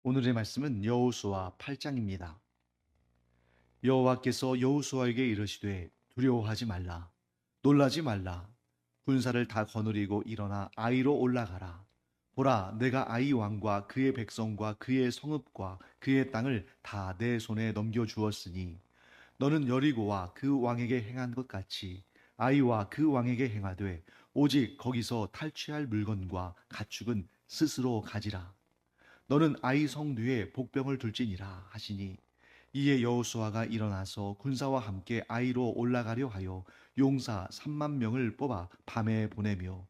오늘의 말씀은 여호수아 8장입니다. 여호와께서 여호수아에게 이르시되 두려워하지 말라 놀라지 말라 군사를 다 거느리고 일어나 아이로 올라가라. 보라, 내가 아이 왕과 그의 백성과 그의 성읍과 그의 땅을 다 내 손에 넘겨 주었으니 너는 여리고와 그 왕에게 행한 것 같이 아이와 그 왕에게 행하되 오직 거기서 탈취할 물건과 가축은 스스로 가지라. 너는 아이 성 뒤에 복병을 둘지니라 하시니, 이에 여호수아가 일어나서 군사와 함께 아이로 올라가려 하여 용사 3만 명을 뽑아 밤에 보내며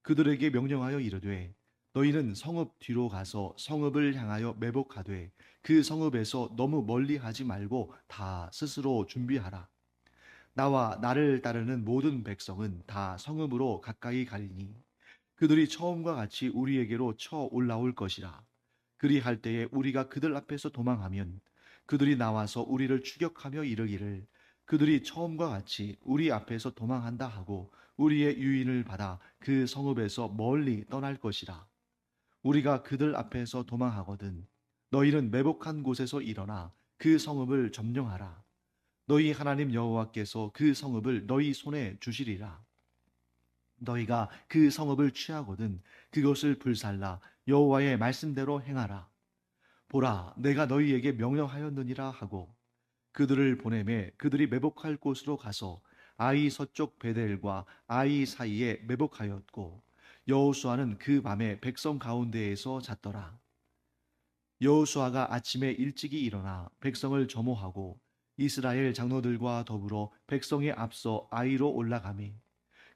그들에게 명령하여 이르되, 너희는 성읍 뒤로 가서 성읍을 향하여 매복하되 그 성읍에서 너무 멀리 하지 말고 다 스스로 준비하라. 나와 나를 따르는 모든 백성은 다 성읍으로 가까이 가리니 그들이 처음과 같이 우리에게로 쳐 올라올 것이라. 그리할 때에 우리가 그들 앞에서 도망하면 그들이 나와서 우리를 추격하며 이르기를, 그들이 처음과 같이 우리 앞에서 도망한다 하고 우리의 유인을 받아 그 성읍에서 멀리 떠날 것이라. 우리가 그들 앞에서 도망하거든 너희는 매복한 곳에서 일어나 그 성읍을 점령하라. 너희 하나님 여호와께서 그 성읍을 너희 손에 주시리라. 너희가 그 성읍을 취하거든 그것을 불살라 여호와의 말씀대로 행하라. 보라, 내가 너희에게 명령하였느니라 하고 그들을 보내매 그들이 매복할 곳으로 가서 아이 서쪽 베델과 아이 사이에 매복하였고, 여호수아는 그 밤에 백성 가운데에서 잤더라. 여호수아가 아침에 일찍이 일어나 백성을 점호하고 이스라엘 장로들과 더불어 백성에 앞서 아이로 올라가매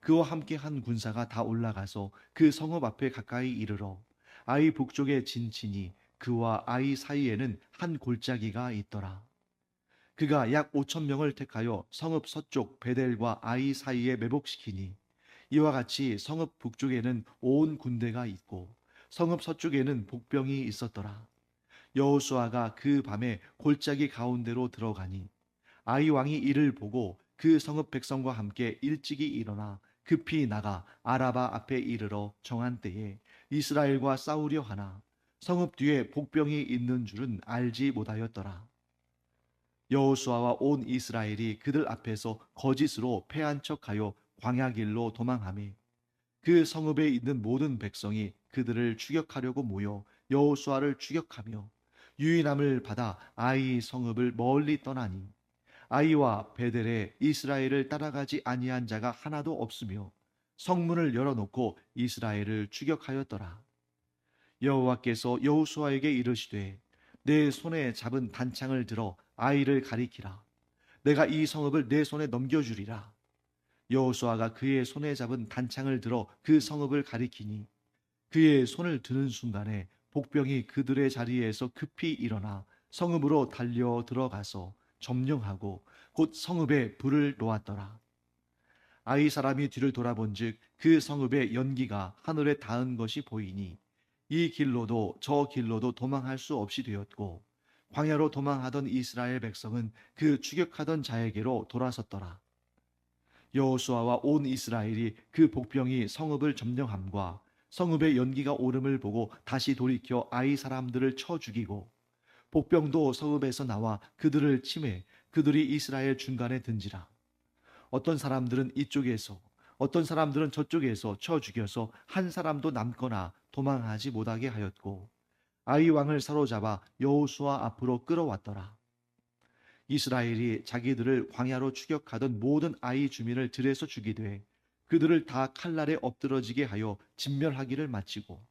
그와 함께 한 군사가 다 올라가서 그 성읍 앞에 가까이 이르러 아이 북쪽에 진치니 그와 아이 사이에는 한 골짜기가 있더라. 그가 약 5천 명을 택하여 성읍 서쪽 베델과 아이 사이에 매복시키니, 이와 같이 성읍 북쪽에는 온 군대가 있고 성읍 서쪽에는 복병이 있었더라. 여호수아가 그 밤에 골짜기 가운데로 들어가니 아이 왕이 이를 보고 그 성읍 백성과 함께 일찍이 일어나 급히 나가 아라바 앞에 이르러 정한 때에 이스라엘과 싸우려 하나 성읍 뒤에 복병이 있는 줄은 알지 못하였더라. 여호수아와 온 이스라엘이 그들 앞에서 거짓으로 패한 척하여 광야길로 도망하매 그 성읍에 있는 모든 백성이 그들을 추격하려고 모여 여호수아를 추격하며 유인함을 받아 아이 성읍을 멀리 떠나니, 아이와 베델에 이스라엘을 따라가지 아니한 자가 하나도 없으며 성문을 열어놓고 이스라엘을 추격하였더라. 여호와께서 여호수아에게 이르시되, 내 손에 잡은 단창을 들어 아이를 가리키라. 내가 이 성읍을 내 손에 넘겨주리라. 여호수아가 그의 손에 잡은 단창을 들어 그 성읍을 가리키니, 그의 손을 드는 순간에 복병이 그들의 자리에서 급히 일어나 성읍으로 달려 들어가서 점령하고 곧 성읍에 불을 놓았더라. 아이 사람이 뒤를 돌아본즉 그 성읍의 연기가 하늘에 닿은 것이 보이니, 이 길로도 저 길로도 도망할 수 없이 되었고, 광야로 도망하던 이스라엘 백성은 그 추격하던 자에게로 돌아섰더라. 여호수아와 온 이스라엘이 그 복병이 성읍을 점령함과 성읍의 연기가 오름을 보고 다시 돌이켜 아이 사람들을 쳐 죽이고, 복병도 성읍에서 나와 그들을 치매 그들이 이스라엘 중간에 든지라. 어떤 사람들은 이쪽에서 어떤 사람들은 저쪽에서 쳐 죽여서 한 사람도 남거나 도망하지 못하게 하였고, 아이 왕을 사로잡아 여호수아 앞으로 끌어왔더라. 이스라엘이 자기들을 광야로 추격하던 모든 아이 주민을 들에서 죽이되 그들을 다 칼날에 엎드러지게 하여 진멸하기를 마치고,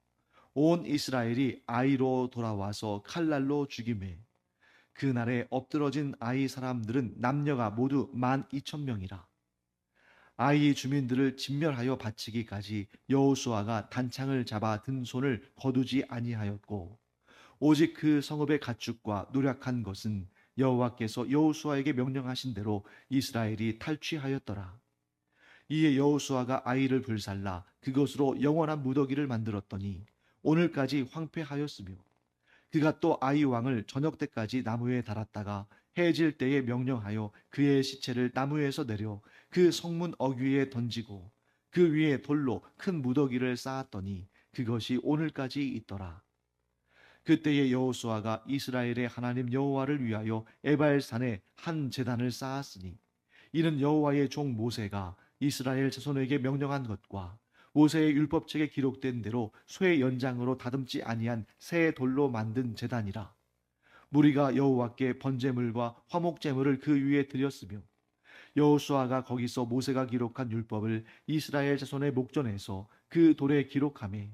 온 이스라엘이 아이로 돌아와서 칼날로 죽임에 그날에 엎드러진 아이 사람들은 남녀가 모두 12,000명이라. 아이 주민들을 진멸하여 바치기까지 여호수아가 단창을 잡아 든 손을 거두지 아니하였고, 오직 그 성읍의 가축과 노력한 것은 여호와께서 여호수아에게 명령하신 대로 이스라엘이 탈취하였더라. 이에 여호수아가 아이를 불살라 그것으로 영원한 무더기를 만들었더니 오늘까지 황폐하였으며, 그가 또 아이 왕을 저녁 때까지 나무에 달았다가 해질 때에 명령하여 그의 시체를 나무에서 내려 그 성문 어귀에 던지고 그 위에 돌로 큰 무더기를 쌓았더니 그것이 오늘까지 있더라. 그때에 여호수아가 이스라엘의 하나님 여호와를 위하여 에발산에 한 제단을 쌓았으니 이는 여호와의 종 모세가 이스라엘 자손에게 명령한 것과 모세의 율법책에 기록된 대로 쇠 연장으로 다듬지 아니한 새 돌로 만든 제단이라. 무리가 여호와께 번제물과 화목제물을 그 위에 드렸으며 여호수아가 거기서 모세가 기록한 율법을 이스라엘 자손의 목전에서 그 돌에 기록하매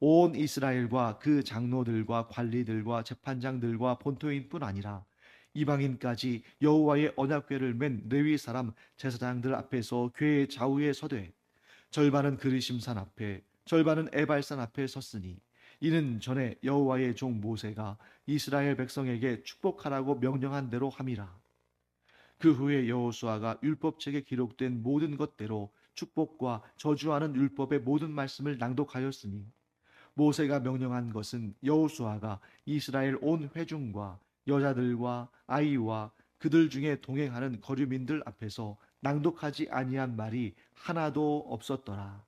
온 이스라엘과 그 장로들과 관리들과 재판장들과 본토인뿐 아니라 이방인까지 여호와의 언약궤를 맨 레위 사람 제사장들 앞에서 궤의 좌우에 서되 절반은 그리심산 앞에 절반은 에발산 앞에 섰으니 이는 전에 여호와의 종 모세가 이스라엘 백성에게 축복하라고 명령한 대로 함이라. 그 후에 여호수아가 율법책에 기록된 모든 것대로 축복과 저주하는 율법의 모든 말씀을 낭독하였으니 모세가 명령한 것은 여호수아가 이스라엘 온 회중과 여자들과 아이와 그들 중에 동행하는 거류민들 앞에서 낭독하지 아니한 말이 하나도 없었더라.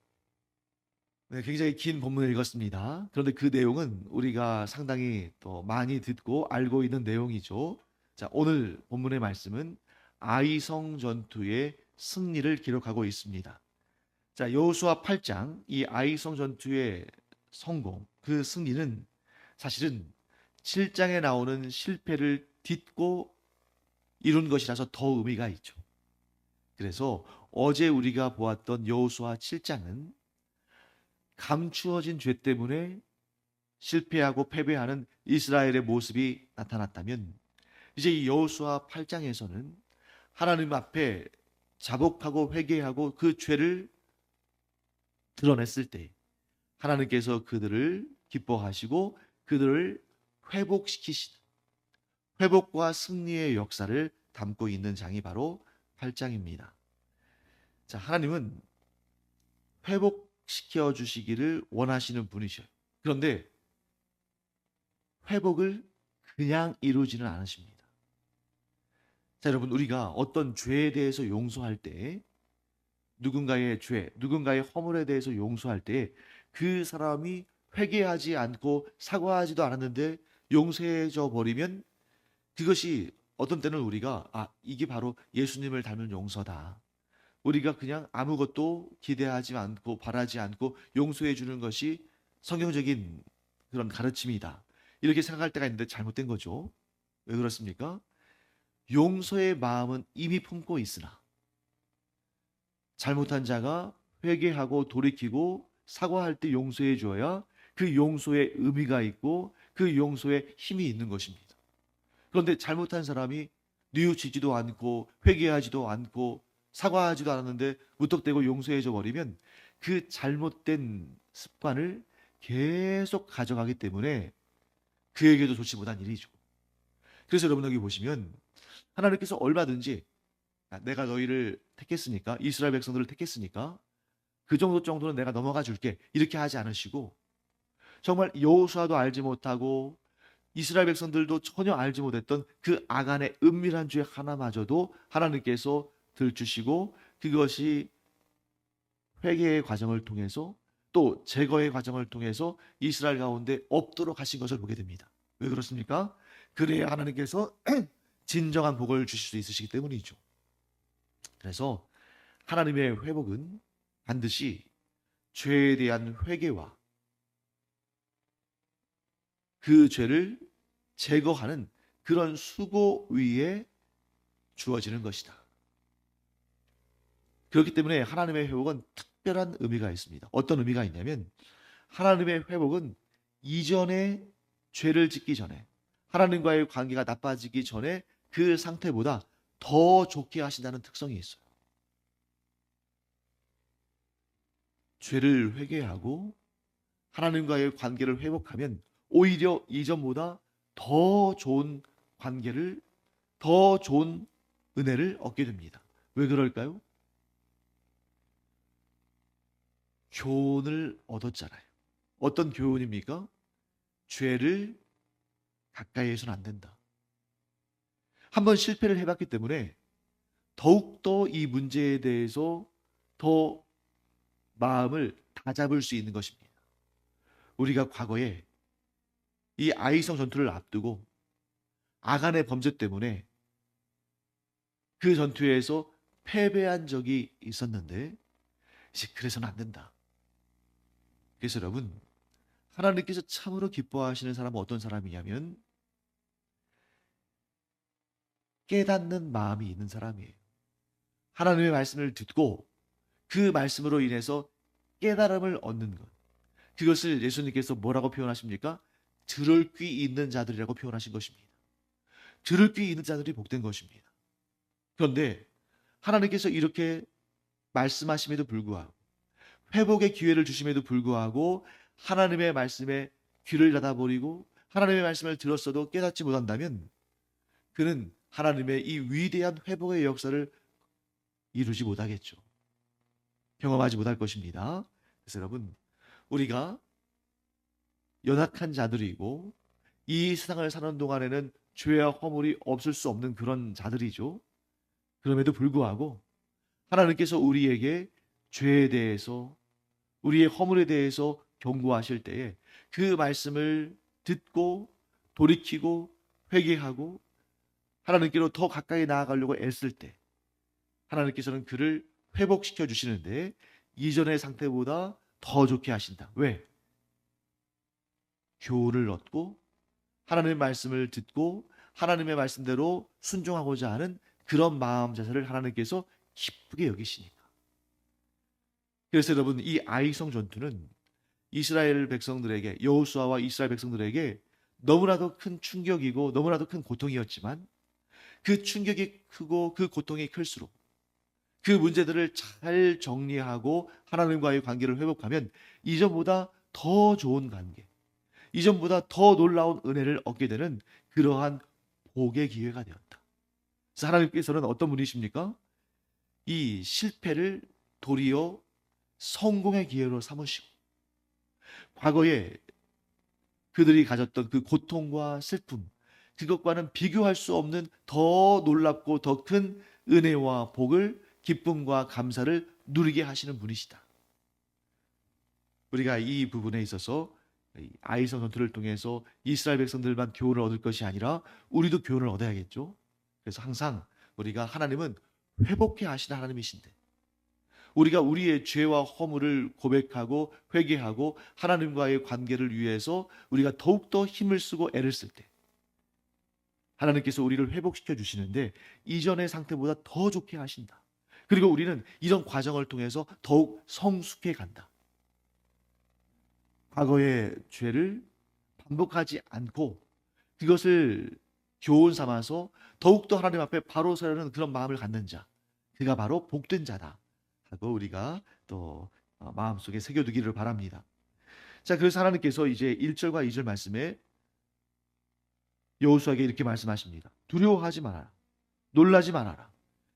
네, 굉장히 긴 본문을 읽었습니다. 그런데 그 내용은 우리가 상당히 또 많이 듣고 알고 있는 내용이죠. 자, 오늘 본문의 말씀은 아이성 전투의 승리를 기록하고 있습니다. 자, 여호수아 8장 이 아이성 전투의 성공, 그 승리는 사실은 7장에 나오는 실패를 딛고 이룬 것이라서 더 의미가 있죠. 그래서 어제 우리가 보았던 여호수아 7장은 감추어진 죄 때문에 실패하고 패배하는 이스라엘의 모습이 나타났다면 이제 이 여호수아 8장에서는 하나님 앞에 자복하고 회개하고 그 죄를 드러냈을 때 하나님께서 그들을 기뻐하시고 그들을 회복시키시는 회복과 승리의 역사를 담고 있는 장이 바로 8장입니다. 자, 하나님은 회복시켜 주시기를 원하시는 분이셔요. 그런데 회복을 그냥 이루지는 않으십니다. 자, 여러분, 우리가 어떤 죄에 대해서 용서할 때 누군가의 죄, 누군가의 허물에 대해서 용서할 때 그 사람이 회개하지 않고 사과하지도 않았는데 용서해져 버리면 그것이 어떤 때는 우리가 이게 바로 예수님을 닮은 용서다. 우리가 그냥 아무것도 기대하지 않고 바라지 않고 용서해 주는 것이 성경적인 그런 가르침이다. 이렇게 생각할 때가 있는데 잘못된 거죠. 왜 그렇습니까? 용서의 마음은 이미 품고 있으나 잘못한 자가 회개하고 돌이키고 사과할 때 용서해 줘야 그 용서의 의미가 있고 그 용서에 힘이 있는 것입니다. 그런데 잘못한 사람이 뉘우치지도 않고 회개하지도 않고 사과하지도 않았는데 무턱대고 용서해 줘 버리면 그 잘못된 습관을 계속 가져가기 때문에 그에게도 좋지 못한 일이죠. 그래서 여러분 여기 보시면 하나님께서 얼마든지 내가 너희를 택했으니까 이스라엘 백성들을 택했으니까 그 정도는 내가 넘어가 줄게 이렇게 하지 않으시고 정말 여호수아도 알지 못하고 이스라엘 백성들도 전혀 알지 못했던 그 아간의 은밀한 죄 하나마저도 하나님께서 들추시고 그것이 회개의 과정을 통해서 또 제거의 과정을 통해서 이스라엘 가운데 없도록 하신 것을 보게 됩니다. 왜 그렇습니까? 그래야 하나님께서 진정한 복을 주실 수 있으시기 때문이죠. 그래서 하나님의 회복은 반드시 죄에 대한 회개와 그 죄를 제거하는 그런 수고 위에 주어지는 것이다. 그렇기 때문에 하나님의 회복은 특별한 의미가 있습니다. 어떤 의미가 있냐면 하나님의 회복은 이전에 죄를 짓기 전에 하나님과의 관계가 나빠지기 전에 그 상태보다 더 좋게 하신다는 특성이 있어요. 죄를 회개하고 하나님과의 관계를 회복하면 오히려 이전보다 더 좋은 관계를, 더 좋은 은혜를 얻게 됩니다. 왜 그럴까요? 교훈을 얻었잖아요. 어떤 교훈입니까? 죄를 가까이 해서는 안 된다. 한번 실패를 해봤기 때문에 더욱더 이 문제에 대해서 더 마음을 다잡을 수 있는 것입니다. 우리가 과거에 이 아이성 전투를 앞두고 아간의 범죄 때문에 그 전투에서 패배한 적이 있었는데 이제 그래서는 안 된다. 그래서 여러분, 하나님께서 참으로 기뻐하시는 사람은 어떤 사람이냐면 깨닫는 마음이 있는 사람이에요. 하나님의 말씀을 듣고 그 말씀으로 인해서 깨달음을 얻는 것. 그것을 예수님께서 뭐라고 표현하십니까? 들을 귀 있는 자들이라고 표현하신 것입니다. 들을 귀 있는 자들이 복된 것입니다. 그런데 하나님께서 이렇게 말씀하심에도 불구하고 회복의 기회를 주심에도 불구하고 하나님의 말씀에 귀를 닫아버리고 하나님의 말씀을 들었어도 깨닫지 못한다면 그는 하나님의 이 위대한 회복의 역사를 이루지 못하겠죠. 경험하지 못할 것입니다. 그래서 여러분, 우리가 연약한 자들이고 이 세상을 사는 동안에는 죄와 허물이 없을 수 없는 그런 자들이죠. 그럼에도 불구하고 하나님께서 우리에게 죄에 대해서 우리의 허물에 대해서 경고하실 때에 그 말씀을 듣고 돌이키고 회개하고 하나님께로 더 가까이 나아가려고 애쓸 때 하나님께서는 그를 회복시켜 주시는데 이전의 상태보다 더 좋게 하신다. 왜? 교훈을 얻고 하나님의 말씀을 듣고 하나님의 말씀대로 순종하고자 하는 그런 마음 자세를 하나님께서 기쁘게 여기시니까. 그래서 여러분, 이 아이성 전투는 이스라엘 백성들에게, 여호수아와 이스라엘 백성들에게 너무나도 큰 충격이고 너무나도 큰 고통이었지만 그 충격이 크고 그 고통이 클수록 그 문제들을 잘 정리하고 하나님과의 관계를 회복하면 이전보다 더 좋은 관계, 이전보다 더 놀라운 은혜를 얻게 되는 그러한 복의 기회가 되었다. 그래서 하나님께서는 어떤 분이십니까? 이 실패를 도리어 성공의 기회로 삼으시고 과거에 그들이 가졌던 그 고통과 슬픔, 그것과는 비교할 수 없는 더 놀랍고 더 큰 은혜와 복을, 기쁨과 감사를 누리게 하시는 분이시다. 우리가 이 부분에 있어서 아이성 전투를 통해서 이스라엘 백성들만 교훈을 얻을 것이 아니라 우리도 교훈을 얻어야겠죠. 그래서 항상 우리가 하나님은 회복해 하시는 하나님이신데 우리가 우리의 죄와 허물을 고백하고 회개하고 하나님과의 관계를 위해서 우리가 더욱더 힘을 쓰고 애를 쓸 때 하나님께서 우리를 회복시켜 주시는데 이전의 상태보다 더 좋게 하신다. 그리고 우리는 이런 과정을 통해서 더욱 성숙해 간다. 과거의 죄를 반복하지 않고 그것을 교훈 삼아서 더욱더 하나님 앞에 바로 서려는 그런 마음을 갖는 자, 그가 바로 복된 자다 하고 우리가 또 마음속에 새겨두기를 바랍니다. 자, 그래서 하나님께서 이제 1절과 2절 말씀에 여호수아에게 이렇게 말씀하십니다. 두려워하지 말아라. 놀라지 말아라.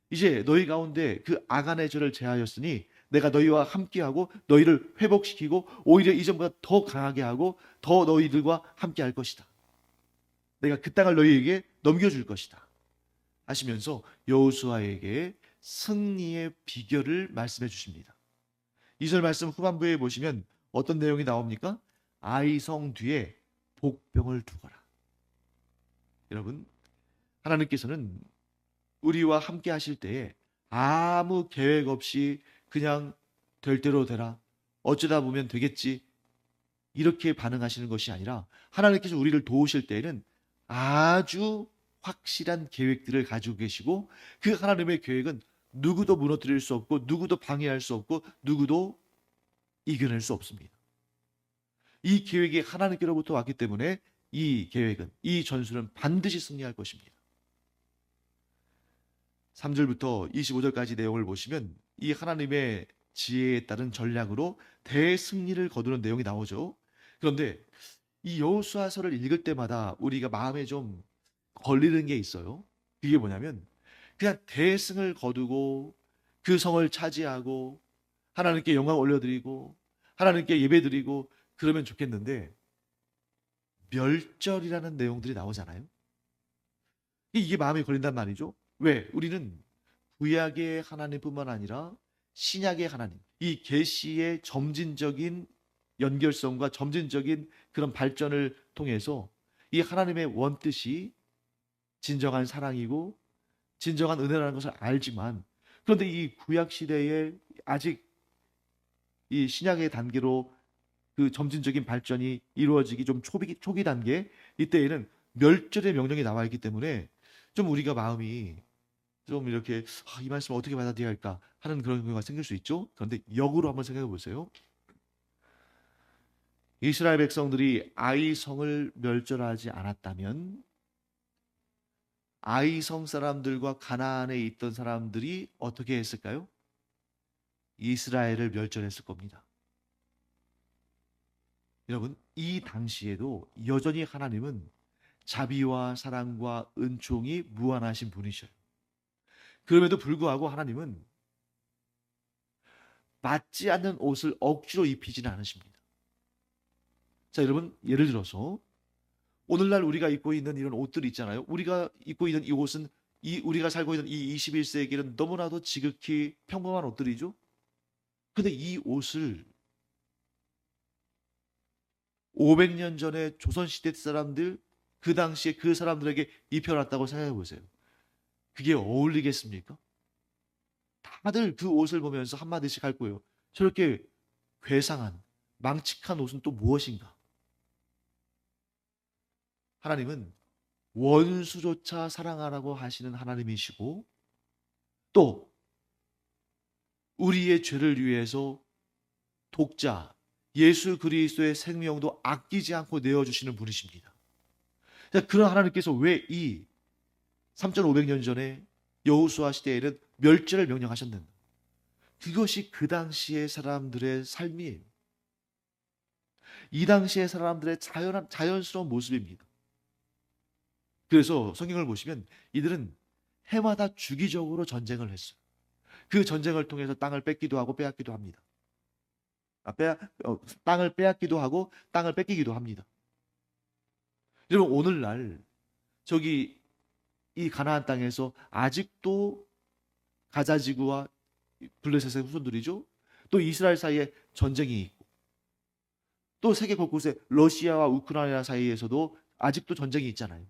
이제 너희 가운데 그 아간의 죄를 제하였으니 내가 너희와 함께하고 너희를 회복시키고 오히려 이전보다 더 강하게 하고 더 너희들과 함께할 것이다. 내가 그 땅을 너희에게 넘겨줄 것이다 하시면서 여호수아에게 승리의 비결을 말씀해 주십니다. 2절 말씀 후반부에 보시면 어떤 내용이 나옵니까? 아이성 뒤에 복병을 두거라. 여러분, 하나님께서는 우리와 함께 하실 때에 아무 계획 없이 그냥 될 대로 되라, 어쩌다 보면 되겠지, 이렇게 반응하시는 것이 아니라 하나님께서 우리를 도우실 때에는 아주 확실한 계획들을 가지고 계시고 그 하나님의 계획은 누구도 무너뜨릴 수 없고 누구도 방해할 수 없고 누구도 이겨낼 수 없습니다. 이 계획이 하나님께로부터 왔기 때문에 이 계획은, 이 전술은 반드시 승리할 것입니다. 3절부터 25절까지 내용을 보시면 이 하나님의 지혜에 따른 전략으로 대승리를 거두는 내용이 나오죠. 그런데 이 여호수아서를 읽을 때마다 우리가 마음에 좀 걸리는 게 있어요. 그게 뭐냐면 그냥 대승을 거두고 그 성을 차지하고 하나님께 영광 올려드리고 하나님께 예배드리고 그러면 좋겠는데 멸절이라는 내용들이 나오잖아요. 이게 마음에 걸린단 말이죠. 왜? 우리는 구약의 하나님뿐만 아니라 신약의 하나님, 이 계시의 점진적인 연결성과 점진적인 그런 발전을 통해서 이 하나님의 원뜻이 진정한 사랑이고 진정한 은혜라는 것을 알지만, 그런데 이 구약 시대에 아직 이 신약의 단계로 그 점진적인 발전이 이루어지기 좀 초기 단계, 이때에는 멸절의 명령이 나와 있기 때문에 좀 우리가 마음이 좀 이렇게 이 말씀을 어떻게 받아들여야 할까 하는 그런 경우가 생길 수 있죠. 그런데 역으로 한번 생각해 보세요. 이스라엘 백성들이 아이성을 멸절하지 않았다면 아이성 사람들과 가나안에 있던 사람들이 어떻게 했을까요? 이스라엘을 멸절했을 겁니다. 여러분, 이 당시에도 여전히 하나님은 자비와 사랑과 은총이 무한하신 분이셔요. 그럼에도 불구하고 하나님은 맞지 않는 옷을 억지로 입히지는 않으십니다. 자, 여러분, 예를 들어서 오늘날 우리가 입고 있는 이런 옷들이 있잖아요. 우리가 입고 있는 이 옷은 우리가 살고 있는 이 21세기는 너무나도 지극히 평범한 옷들이죠. 근데 이 옷을 500년 전에 조선시대 사람들, 그 당시에 그 사람들에게 입혀놨다고 생각해 보세요. 그게 어울리겠습니까? 다들 그 옷을 보면서 한마디씩 할 거예요. 저렇게 괴상한, 망측한 옷은 또 무엇인가? 하나님은 원수조차 사랑하라고 하시는 하나님이시고, 또 우리의 죄를 위해서 독자 예수 그리스도의 생명도 아끼지 않고 내어주시는 분이십니다. 그런 하나님께서 왜 이 3500년 전에 여호수아 시대에는 멸절을 명령하셨는가? 그것이 그 당시의 사람들의 삶이에요. 이 당시의 사람들의 자연스러운 모습입니다. 그래서 성경을 보시면 이들은 해마다 주기적으로 전쟁을 했어요. 그 전쟁을 통해서 땅을 뺏기도 하고 빼앗기도 합니다. 땅을 빼앗기도 하고 땅을 뺏기기도 합니다. 여러분, 오늘날 저기 이 가나안 땅에서 아직도 가자 지구와 블레셋의 후손들이죠. 또 이스라엘 사이에 전쟁이 있고, 또 세계 곳곳에 러시아와 우크라이나 사이에서도 아직도 전쟁이 있잖아요.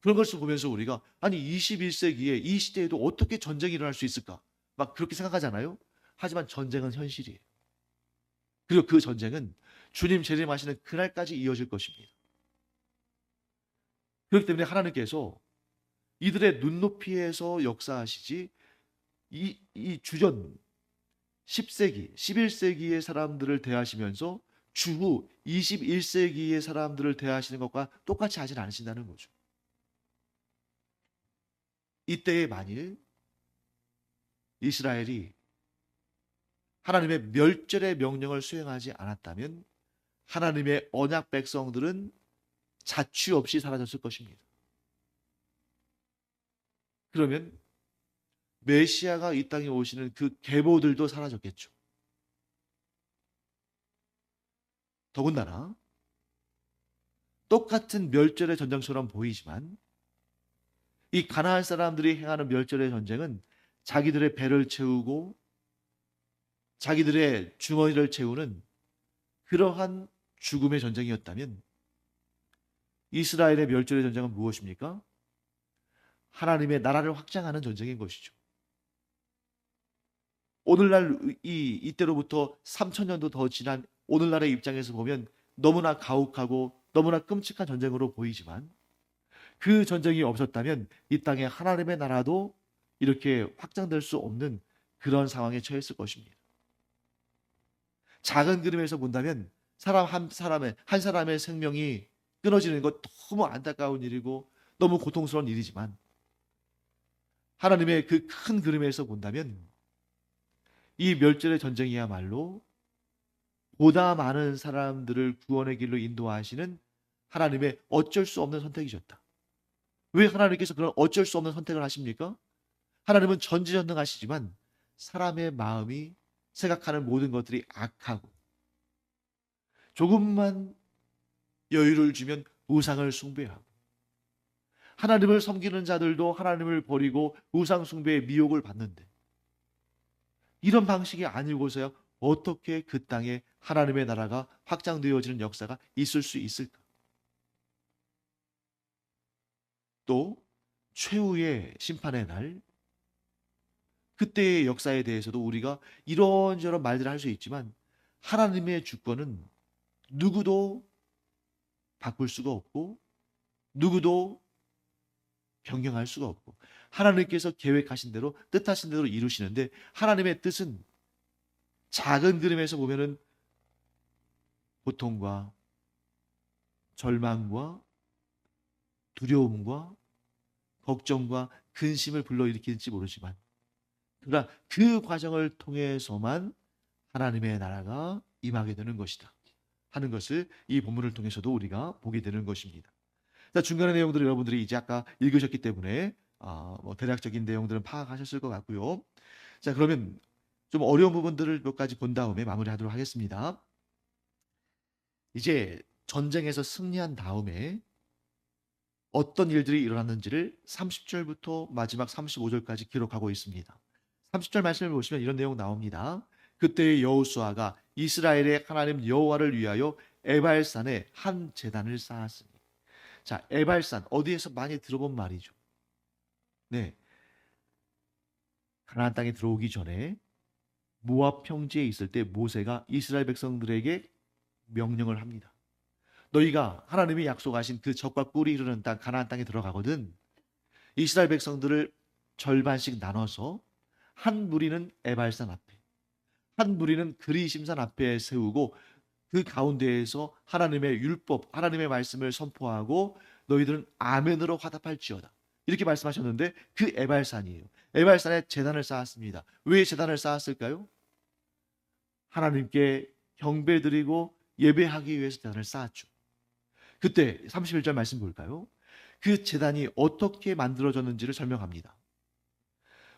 그런 것을 보면서 우리가 아니 21세기에 이 시대에도 어떻게 전쟁이 일어날 수 있을까? 막 그렇게 생각하잖아요. 하지만 전쟁은 현실이에요. 그리고 그 전쟁은 주님 재림하시는 그날까지 이어질 것입니다. 그렇기 때문에 하나님께서 이들의 눈높이에서 역사하시지 이 주전 10세기, 11세기의 사람들을 대하시면서 주후 21세기의 사람들을 대하시는 것과 똑같이 하진 않으신다는 거죠. 이때에 만일 이스라엘이 하나님의 멸절의 명령을 수행하지 않았다면 하나님의 언약 백성들은 자취 없이 사라졌을 것입니다. 그러면 메시아가 이 땅에 오시는 그 계보들도 사라졌겠죠. 더군다나 똑같은 멸절의 전쟁처럼 보이지만 이 가나안 사람들이 행하는 멸절의 전쟁은 자기들의 배를 채우고 자기들의 주머니를 채우는 그러한 죽음의 전쟁이었다면 이스라엘의 멸절의 전쟁은 무엇입니까? 하나님의 나라를 확장하는 전쟁인 것이죠. 오늘날 이때로부터 3000년도 더 지난 오늘날의 입장에서 보면 너무나 가혹하고 너무나 끔찍한 전쟁으로 보이지만 그 전쟁이 없었다면 이 땅에 하나님의 나라도 이렇게 확장될 수 없는 그런 상황에 처했을 것입니다. 작은 그림에서 본다면 한 사람의 생명이 끊어지는 것 너무 안타까운 일이고 너무 고통스러운 일이지만 하나님의 그 큰 그림에서 본다면 이 멸절의 전쟁이야말로 보다 많은 사람들을 구원의 길로 인도하시는 하나님의 어쩔 수 없는 선택이셨다. 왜 하나님께서 그런 어쩔 수 없는 선택을 하십니까? 하나님은 전지전능하시지만 사람의 마음이 생각하는 모든 것들이 악하고 조금만 여유를 주면 우상을 숭배하고 하나님을 섬기는 자들도 하나님을 버리고 우상 숭배의 미혹을 받는데 이런 방식이 아니고서야 어떻게 그 땅에 하나님의 나라가 확장되어지는 역사가 있을 수 있을까? 또 최후의 심판의 날, 그때의 역사에 대해서도 우리가 이런저런 말들을 할 수 있지만 하나님의 주권은 누구도 바꿀 수가 없고 누구도 변경할 수가 없고 하나님께서 계획하신 대로 뜻하신 대로 이루시는데 하나님의 뜻은 작은 그림에서 보면은 고통과 절망과 두려움과 걱정과 근심을 불러일으킬지 모르지만 그러나 그 과정을 통해서만 하나님의 나라가 임하게 되는 것이다 하는 것을 이 본문을 통해서도 우리가 보게 되는 것입니다. 자, 중간의 내용들을 여러분들이 이제 아까 읽으셨기 때문에 대략적인 내용들은 파악하셨을 것 같고요. 자, 그러면 좀 어려운 부분들을 몇 가지 본 다음에 마무리하도록 하겠습니다. 이제 전쟁에서 승리한 다음에 어떤 일들이 일어났는지를 30절부터 마지막 35절까지 기록하고 있습니다. 30절 말씀을 보시면 이런 내용 나옵니다. 그때 여호수아가 이스라엘의 하나님 여호와를 위하여 에발산에 한 제단을 쌓았으니. 자, 에발산 어디에서 많이 들어본 말이죠. 네, 가나안 땅에 들어오기 전에 모압 평지에 있을 때 모세가 이스라엘 백성들에게 명령을 합니다. 너희가 하나님이 약속하신 그 적과 꿀이 흐르는 땅 가나안 땅에 들어가거든 이스라엘 백성들을 절반씩 나눠서 한 무리는 에발산 앞에, 한 무리는 그리심산 앞에 세우고 그 가운데에서 하나님의 율법, 하나님의 말씀을 선포하고 너희들은 아멘으로 화답할지어다. 이렇게 말씀하셨는데 그 에발산이에요. 에발산에 제단을 쌓았습니다. 왜 제단을 쌓았을까요? 하나님께 경배드리고 예배하기 위해서 제단을 쌓았죠. 그때 31절 말씀 볼까요? 그 제단이 어떻게 만들어졌는지를 설명합니다.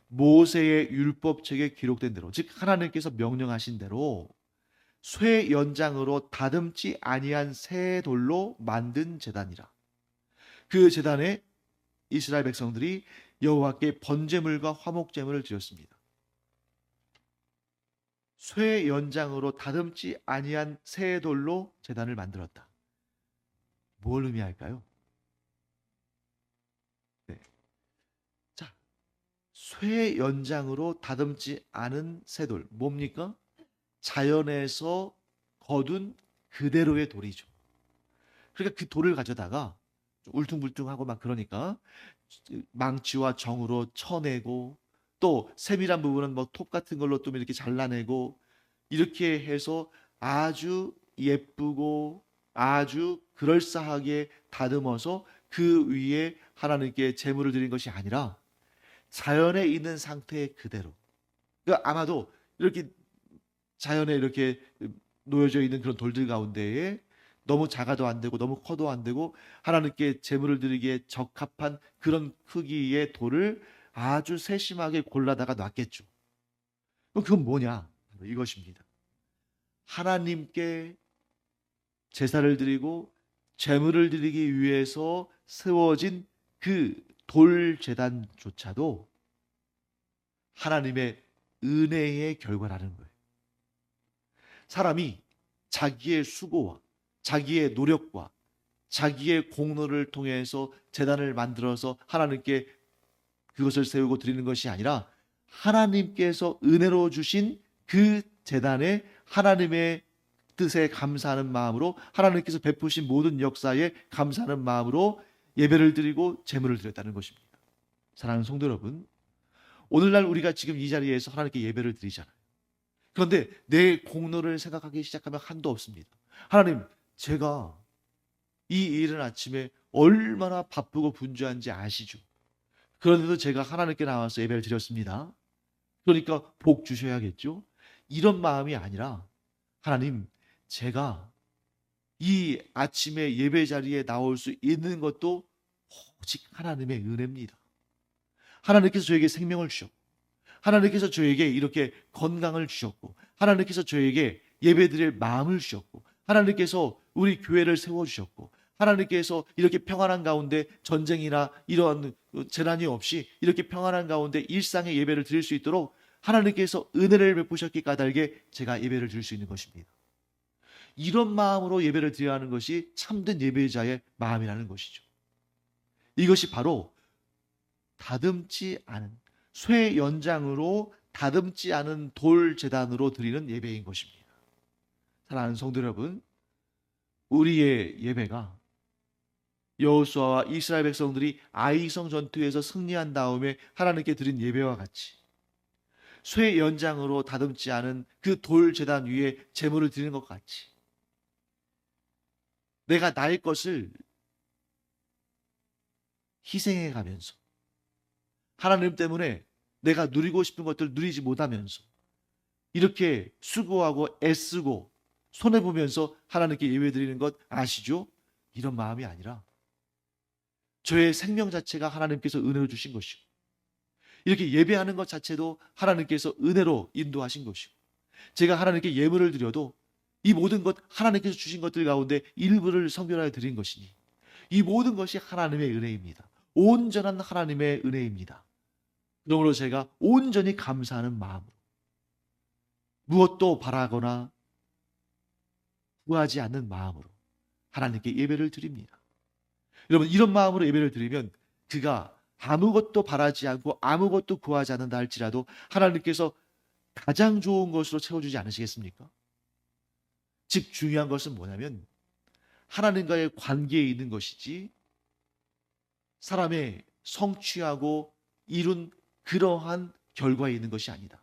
모세의 율법책에 기록된 대로, 즉 하나님께서 명령하신 대로 쇠 연장으로 다듬지 아니한 새 돌로 만든 제단이라. 그 제단에 이스라엘 백성들이 여호와께 번제물과 화목제물을 드렸습니다. 쇠 연장으로 다듬지 아니한 새 돌로 제단을 만들었다. 뭘 의미할까요? 네. 자, 쇠 연장으로 다듬지 않은 새 돌 뭡니까? 자연에서 거둔 그대로의 돌이죠. 그러니까 그 돌을 가져다가 울퉁불퉁하고 막 그러니까 망치와 정으로 쳐내고 또 세밀한 부분은 뭐 톱 같은 걸로 좀 이렇게 잘라내고 이렇게 해서 아주 예쁘고 아주 그럴싸하게 다듬어서 그 위에 하나님께 제물을 드린 것이 아니라 자연에 있는 상태 그대로. 그러니까 아마도 이렇게 자연에 이렇게 놓여져 있는 그런 돌들 가운데에 너무 작아도 안 되고 너무 커도 안 되고 하나님께 제물을 드리기에 적합한 그런 크기의 돌을 아주 세심하게 골라다가 놨겠죠. 그럼 그건 뭐냐? 바로 이것입니다. 하나님께 제사를 드리고 제물을 드리기 위해서 세워진 그 돌 제단조차도 하나님의 은혜의 결과라는 거예요. 사람이 자기의 수고와 자기의 노력과 자기의 공로를 통해서 제단을 만들어서 하나님께 그것을 세우고 드리는 것이 아니라 하나님께서 은혜로 주신 그 제단에 하나님의 뜻에 감사하는 마음으로 하나님께서 베푸신 모든 역사에 감사하는 마음으로 예배를 드리고 제물을 드렸다는 것입니다. 사랑하는 성도 여러분, 오늘날 우리가 지금 이 자리에서 하나님께 예배를 드리잖아요. 그런데 내 공로를 생각하기 시작하면 한도 없습니다. 하나님, 제가 이 이른 아침에 얼마나 바쁘고 분주한지 아시죠? 그런데도 제가 하나님께 나와서 예배를 드렸습니다. 그러니까 복 주셔야겠죠? 이런 마음이 아니라 하나님, 제가 이 아침에 예배 자리에 나올 수 있는 것도 오직 하나님의 은혜입니다. 하나님께서 저에게 생명을 주셨고 하나님께서 저에게 이렇게 건강을 주셨고 하나님께서 저에게 예배드릴 마음을 주셨고 하나님께서 우리 교회를 세워주셨고 하나님께서 이렇게 평안한 가운데 전쟁이나 이런 재난이 없이 이렇게 평안한 가운데 일상의 예배를 드릴 수 있도록 하나님께서 은혜를 베푸셨기 까닭에 제가 예배를 드릴 수 있는 것입니다. 이런 마음으로 예배를 드려야 하는 것이 참된 예배자의 마음이라는 것이죠. 이것이 바로 다듬지 않은 쇠 연장으로 다듬지 않은 돌 제단으로 드리는 예배인 것입니다. 사랑하는 성도 여러분, 우리의 예배가 여호수아와 이스라엘 백성들이 아이성 전투에서 승리한 다음에 하나님께 드린 예배와 같이 쇠 연장으로 다듬지 않은 그 돌 제단 위에 제물을 드리는 것 같이 내가 나의 것을 희생해 가면서 하나님 때문에 내가 누리고 싶은 것들 누리지 못하면서 이렇게 수고하고 애쓰고 손해보면서 하나님께 예배드리는 것 아시죠? 이런 마음이 아니라 저의 생명 자체가 하나님께서 은혜로 주신 것이고 이렇게 예배하는 것 자체도 하나님께서 은혜로 인도하신 것이고 제가 하나님께 예물을 드려도 이 모든 것 하나님께서 주신 것들 가운데 일부를 성별하여 드린 것이니 이 모든 것이 하나님의 은혜입니다. 온전한 하나님의 은혜입니다. 그러므로 제가 온전히 감사하는 마음으로 무엇도 바라거나 구하지 않는 마음으로 하나님께 예배를 드립니다. 여러분, 이런 마음으로 예배를 드리면 그가 아무것도 바라지 않고 아무것도 구하지 않는다 할지라도 하나님께서 가장 좋은 것으로 채워주지 않으시겠습니까? 즉 중요한 것은 뭐냐면 하나님과의 관계에 있는 것이지 사람의 성취하고 이룬 그러한 결과에 있는 것이 아니다.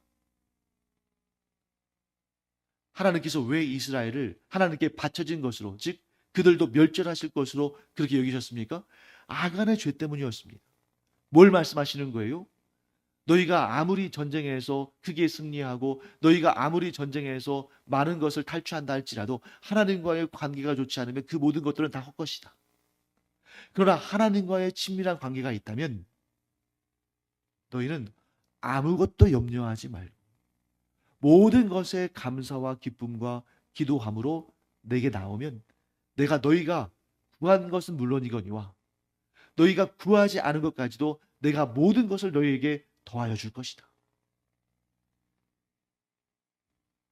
하나님께서 왜 이스라엘을 하나님께 바쳐진 것으로, 즉 그들도 멸절하실 것으로 그렇게 여기셨습니까? 아간의 죄 때문이었습니다. 뭘 말씀하시는 거예요? 너희가 아무리 전쟁에서 크게 승리하고 너희가 아무리 전쟁에서 많은 것을 탈취한다 할지라도 하나님과의 관계가 좋지 않으면 그 모든 것들은 다 헛것이다. 그러나 하나님과의 친밀한 관계가 있다면 너희는 아무것도 염려하지 말고 모든 것에 감사와 기쁨과 기도함으로 내게 나오면 내가 너희가 구한 것은 물론이거니와 너희가 구하지 않은 것까지도 내가 모든 것을 너희에게 더하여 줄 것이다.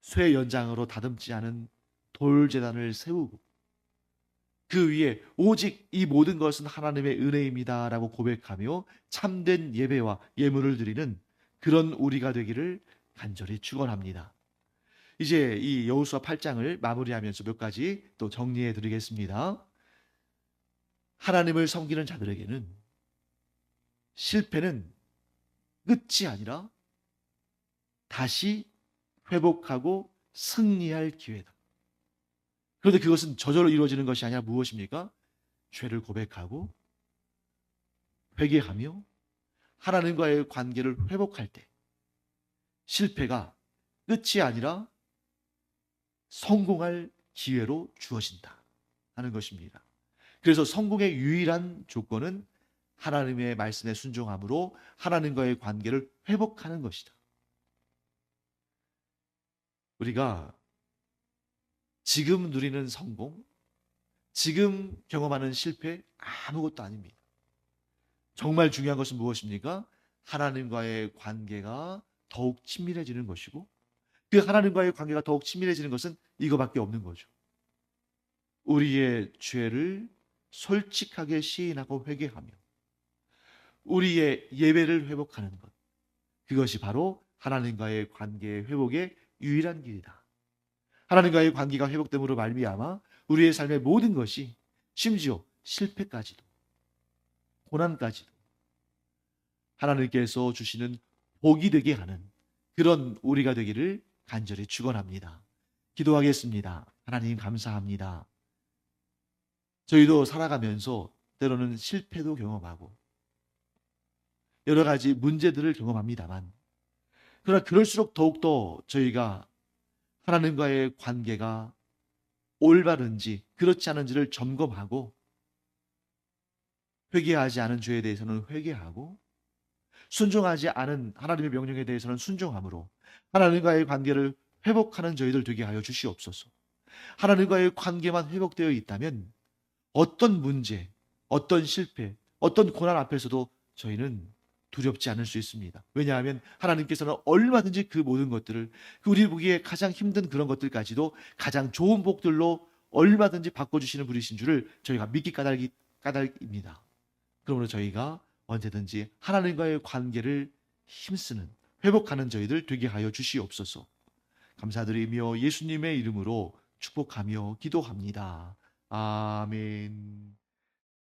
쇠 연장으로 다듬지 않은 돌제단을 세우고 그 위에 오직 이 모든 것은 하나님의 은혜입니다 라고 고백하며 참된 예배와 예물을 드리는 그런 우리가 되기를 간절히 축원합니다. 이제 이 여호수아 8장을 마무리하면서 몇 가지 또 정리해 드리겠습니다. 하나님을 섬기는 자들에게는 실패는 끝이 아니라 다시 회복하고 승리할 기회다. 그런데 그것은 저절로 이루어지는 것이 아니라 무엇입니까? 죄를 고백하고 회개하며 하나님과의 관계를 회복할 때 실패가 끝이 아니라 성공할 기회로 주어진다 하는 것입니다. 그래서 성공의 유일한 조건은 하나님의 말씀에 순종함으로 하나님과의 관계를 회복하는 것이다. 우리가 지금 누리는 성공, 지금 경험하는 실패 아무것도 아닙니다. 정말 중요한 것은 무엇입니까? 하나님과의 관계가 더욱 친밀해지는 것이고 그 하나님과의 관계가 더욱 친밀해지는 것은 이거밖에 없는 거죠. 우리의 죄를 솔직하게 시인하고 회개하며 우리의 예배를 회복하는 것, 그것이 바로 하나님과의 관계의 회복의 유일한 길이다. 하나님과의 관계가 회복됨으로 말미암아 우리의 삶의 모든 것이 심지어 실패까지도 고난까지도 하나님께서 주시는 복이 되게 하는 그런 우리가 되기를 간절히 축원합니다. 기도하겠습니다. 하나님 감사합니다. 저희도 살아가면서 때로는 실패도 경험하고 여러 가지 문제들을 경험합니다만 그러나 그럴수록 더욱더 저희가 하나님과의 관계가 올바른지 그렇지 않은지를 점검하고 회개하지 않은 죄에 대해서는 회개하고 순종하지 않은 하나님의 명령에 대해서는 순종함으로 하나님과의 관계를 회복하는 저희들 되게 하여 주시옵소서. 하나님과의 관계만 회복되어 있다면 어떤 문제, 어떤 실패, 어떤 고난 앞에서도 저희는 두렵지 않을 수 있습니다. 왜냐하면 하나님께서는 얼마든지 그 모든 것들을, 우리 보기에 가장 힘든 그런 것들까지도 가장 좋은 복들로 얼마든지 바꿔주시는 분이신 줄을 저희가 믿기 까닭입니다. 그러므로 저희가 언제든지 하나님과의 관계를 힘쓰는, 회복하는 저희들 되게 하여 주시옵소서. 감사드리며 예수님의 이름으로 축복하며 기도합니다. 아멘.